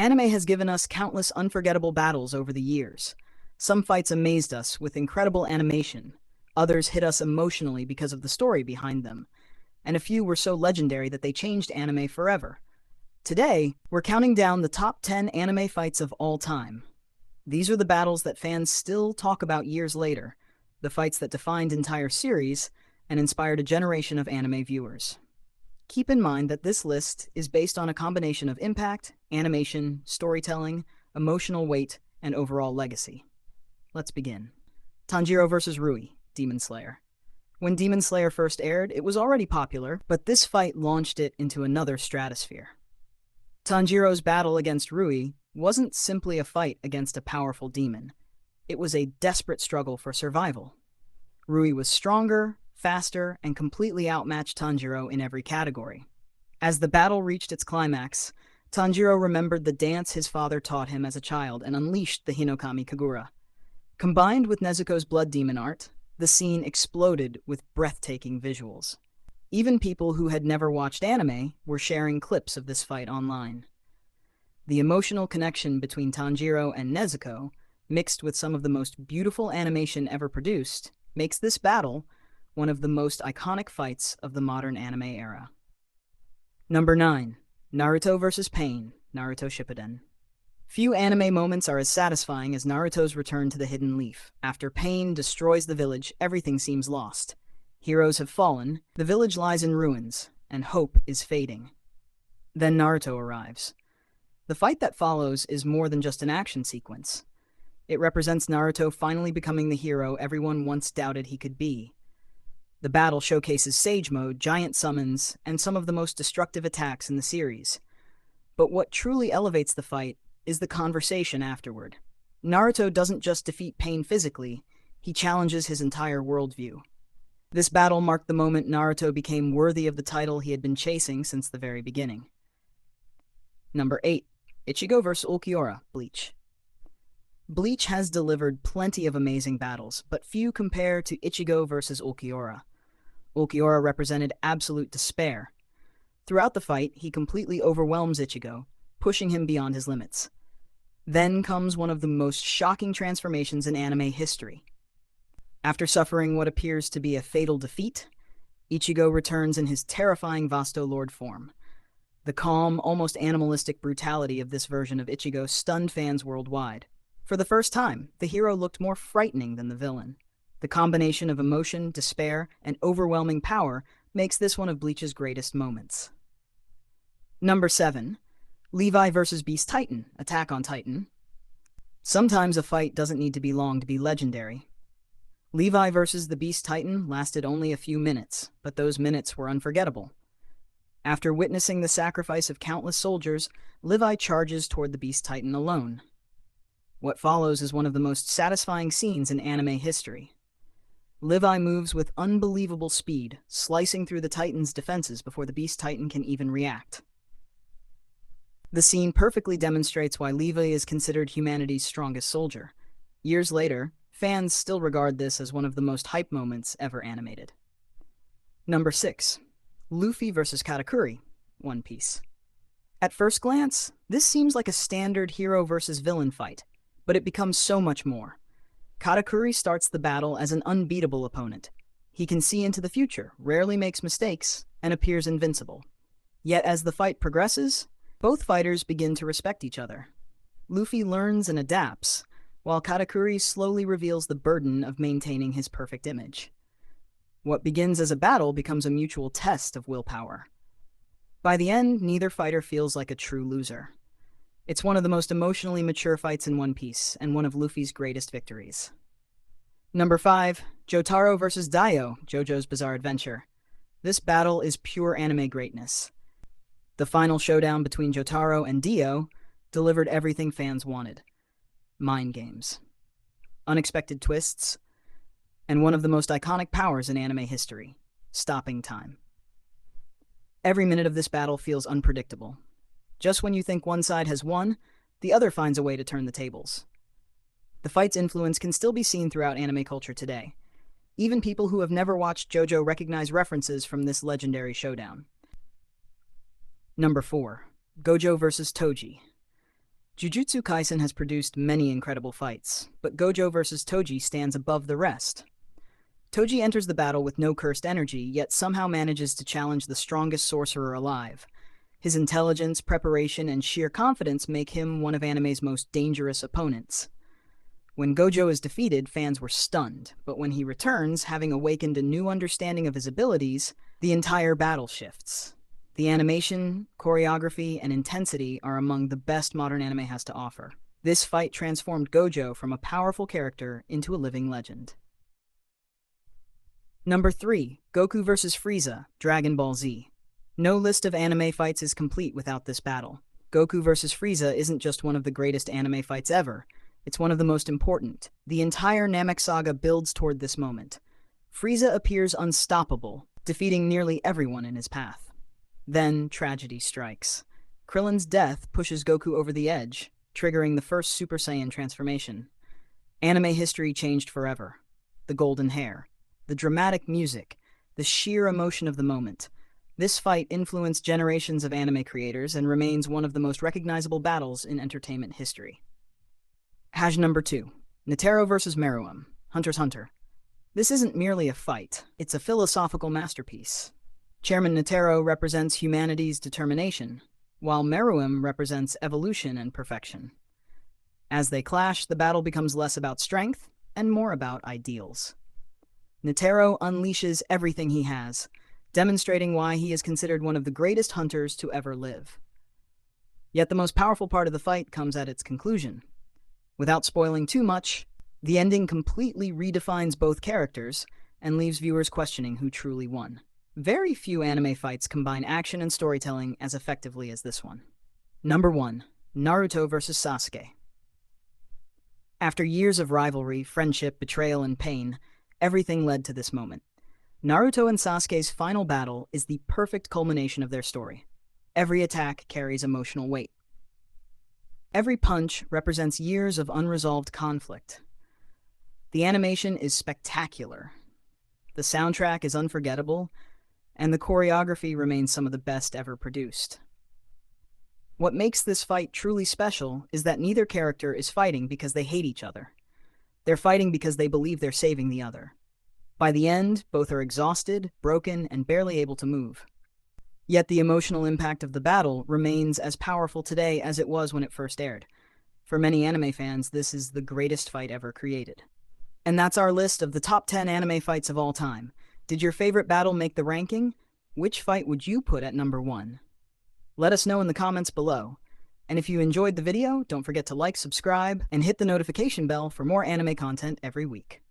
Anime has given us countless unforgettable battles over the years. Some fights amazed us with incredible animation, others hit us emotionally because of the story behind them, and a few were so legendary that they changed anime forever. Today, we're counting down the top 10 anime fights of all time. These are the battles that fans still talk about years later, the fights that defined entire series and inspired a generation of anime viewers. Keep in mind that this list is based on a combination of impact, animation, storytelling, emotional weight, and overall legacy. Let's begin. Tanjiro vs. Rui, Demon Slayer. When Demon Slayer first aired, it was already popular, but this fight launched it into another stratosphere. Tanjiro's battle against Rui wasn't simply a fight against a powerful demon. It was a desperate struggle for survival. Rui was stronger, faster, and completely outmatched Tanjiro in every category. As the battle reached its climax, Tanjiro remembered the dance his father taught him as a child and unleashed the Hinokami Kagura. Combined with Nezuko's blood demon art, the scene exploded with breathtaking visuals. Even people who had never watched anime were sharing clips of this fight online. The emotional connection between Tanjiro and Nezuko, mixed with some of the most beautiful animation ever produced, makes this battle one of the most iconic fights of the modern anime era. Number 9. Naruto vs. Pain, Naruto Shippuden. Few anime moments are as satisfying as Naruto's return to the Hidden Leaf. After Pain destroys the village, everything seems lost. Heroes have fallen, the village lies in ruins, and hope is fading. Then Naruto arrives. The fight that follows is more than just an action sequence. It represents Naruto finally becoming the hero everyone once doubted he could be. The battle showcases Sage Mode, giant summons, and some of the most destructive attacks in the series. But what truly elevates the fight is the conversation afterward. Naruto doesn't just defeat Pain physically, he challenges his entire worldview. This battle marked the moment Naruto became worthy of the title he had been chasing since the very beginning. Number 8. Ichigo vs. Ulquiorra, Bleach. Bleach has delivered plenty of amazing battles, but few compare to Ichigo vs. Ulquiorra. Ulquiorra represented absolute despair. Throughout the fight, he completely overwhelms Ichigo, pushing him beyond his limits. Then comes one of the most shocking transformations in anime history. After suffering what appears to be a fatal defeat, Ichigo returns in his terrifying Vasto Lord form. The calm, almost animalistic brutality of this version of Ichigo stunned fans worldwide. For the first time, the hero looked more frightening than the villain. The combination of emotion, despair, and overwhelming power makes this one of Bleach's greatest moments. Number 7. Levi vs. Beast Titan, Attack on Titan. Sometimes a fight doesn't need to be long to be legendary. Levi vs. the Beast Titan lasted only a few minutes, but those minutes were unforgettable. After witnessing the sacrifice of countless soldiers, Levi charges toward the Beast Titan alone. What follows is one of the most satisfying scenes in anime history. Levi moves with unbelievable speed, slicing through the Titan's defenses before the Beast Titan can even react. The scene perfectly demonstrates why Levi is considered humanity's strongest soldier. Years later, fans still regard this as one of the most hype moments ever animated. Number 6. Luffy vs. Katakuri, One Piece. At first glance, this seems like a standard hero versus villain fight, but it becomes so much more. Katakuri starts the battle as an unbeatable opponent. He can see into the future, rarely makes mistakes, and appears invincible. Yet as the fight progresses, both fighters begin to respect each other. Luffy learns and adapts, while Katakuri slowly reveals the burden of maintaining his perfect image. What begins as a battle becomes a mutual test of willpower. By the end, neither fighter feels like a true loser. It's one of the most emotionally mature fights in One Piece, and one of Luffy's greatest victories. Number 5. Jotaro vs. Dio, JoJo's Bizarre Adventure. This battle is pure anime greatness. The final showdown between Jotaro and Dio delivered everything fans wanted. Mind games, unexpected twists, and one of the most iconic powers in anime history, stopping time. Every minute of this battle feels unpredictable. Just when you think one side has won, the other finds a way to turn the tables. The fight's influence can still be seen throughout anime culture today. Even people who have never watched JoJo recognize references from this legendary showdown. Number 4. Gojo vs. Toji. Jujutsu Kaisen has produced many incredible fights, but Gojo versus Toji stands above the rest. Toji enters the battle with no cursed energy, yet somehow manages to challenge the strongest sorcerer alive. His intelligence, preparation, and sheer confidence make him one of anime's most dangerous opponents. When Gojo is defeated, fans were stunned, but when he returns, having awakened a new understanding of his abilities, the entire battle shifts. The animation, choreography, and intensity are among the best modern anime has to offer. This fight transformed Gojo from a powerful character into a living legend. Number 3. Goku vs. Frieza, Dragon Ball Z. No list of anime fights is complete without this battle. Goku vs. Frieza isn't just one of the greatest anime fights ever, it's one of the most important. The entire Namek saga builds toward this moment. Frieza appears unstoppable, defeating nearly everyone in his path. Then, tragedy strikes. Krillin's death pushes Goku over the edge, triggering the first Super Saiyan transformation. Anime history changed forever. The golden hair, the dramatic music, the sheer emotion of the moment. This fight influenced generations of anime creators and remains one of the most recognizable battles in entertainment history. Number 2. Netero vs. Meruem, Hunter x Hunter. This isn't merely a fight, it's a philosophical masterpiece. Chairman Netero represents humanity's determination, while Meruem represents evolution and perfection. As they clash, the battle becomes less about strength and more about ideals. Netero unleashes everything he has, demonstrating why he is considered one of the greatest hunters to ever live. Yet the most powerful part of the fight comes at its conclusion. Without spoiling too much, the ending completely redefines both characters and leaves viewers questioning who truly won. Very few anime fights combine action and storytelling as effectively as this one. Number 1. Naruto vs. Sasuke. After years of rivalry, friendship, betrayal, and pain, everything led to this moment. Naruto and Sasuke's final battle is the perfect culmination of their story. Every attack carries emotional weight. Every punch represents years of unresolved conflict. The animation is spectacular. The soundtrack is unforgettable, and the choreography remains some of the best ever produced. What makes this fight truly special is that neither character is fighting because they hate each other. They're fighting because they believe they're saving the other. By the end, both are exhausted, broken, and barely able to move. Yet the emotional impact of the battle remains as powerful today as it was when it first aired. For many anime fans, this is the greatest fight ever created. And that's our list of the top 10 anime fights of all time. Did your favorite battle make the ranking? Which fight would you put at number 1? Let us know in the comments below. And if you enjoyed the video, don't forget to like, subscribe, and hit the notification bell for more anime content every week.